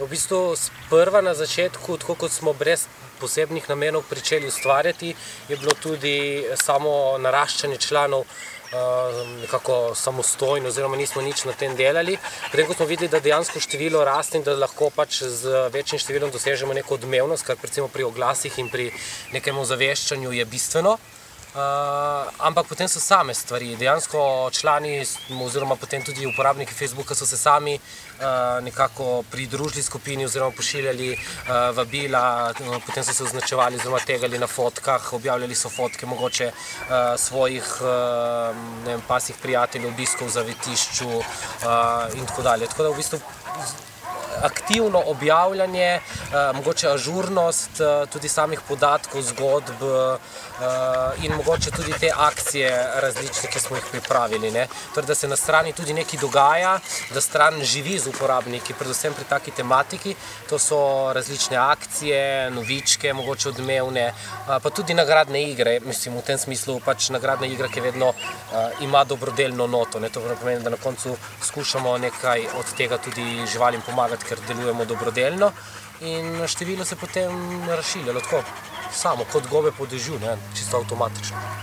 V bistvu sprva na začetku, tako kot smo brez posebnih namenov pričeli ustvarjati, je bilo tudi samo naraščanje članov nekako samostojno, oziroma nismo nič na tem delali. Potem, ko smo videli, da dejansko število raste in da lahko pač z večjim številom dosežemo neko odmevnost, kar recimo pri oglasih in pri nekem ozaveščanju je bistveno. Ampak potem so same stvari, dejansko člani oziroma potem tudi uporabniki Facebooka so se sami nekako pridružili skupini oziroma pošiljali vabila, potem so se označevali oziroma tegali na fotkah, objavljali so fotke mogoče svojih pasjih prijateljev, obiskov v zavetišču in tako dalje. Tako da v bistvu aktivno objavljanje, mogoče ažurnost tudi samih podatkov, zgodb in mogoče tudi te akcije različne, ki smo jih pripravili. Torej, da se na strani tudi nekaj dogaja, da stran živi z uporabniki, predvsem pri taki tematiki. To so različne akcije, novičke, mogoče odmevne, pa tudi nagradne igre. Mislim, v tem smislu pač nagradna igra, ki vedno ima dobrodelno noto. To pomeni, da na koncu skušamo nekaj od tega tudi živalim pomagati, ker delujemo dobrodelno in število se potem razšiljalo tako samo, kot gobe po dežju, čisto avtomatično.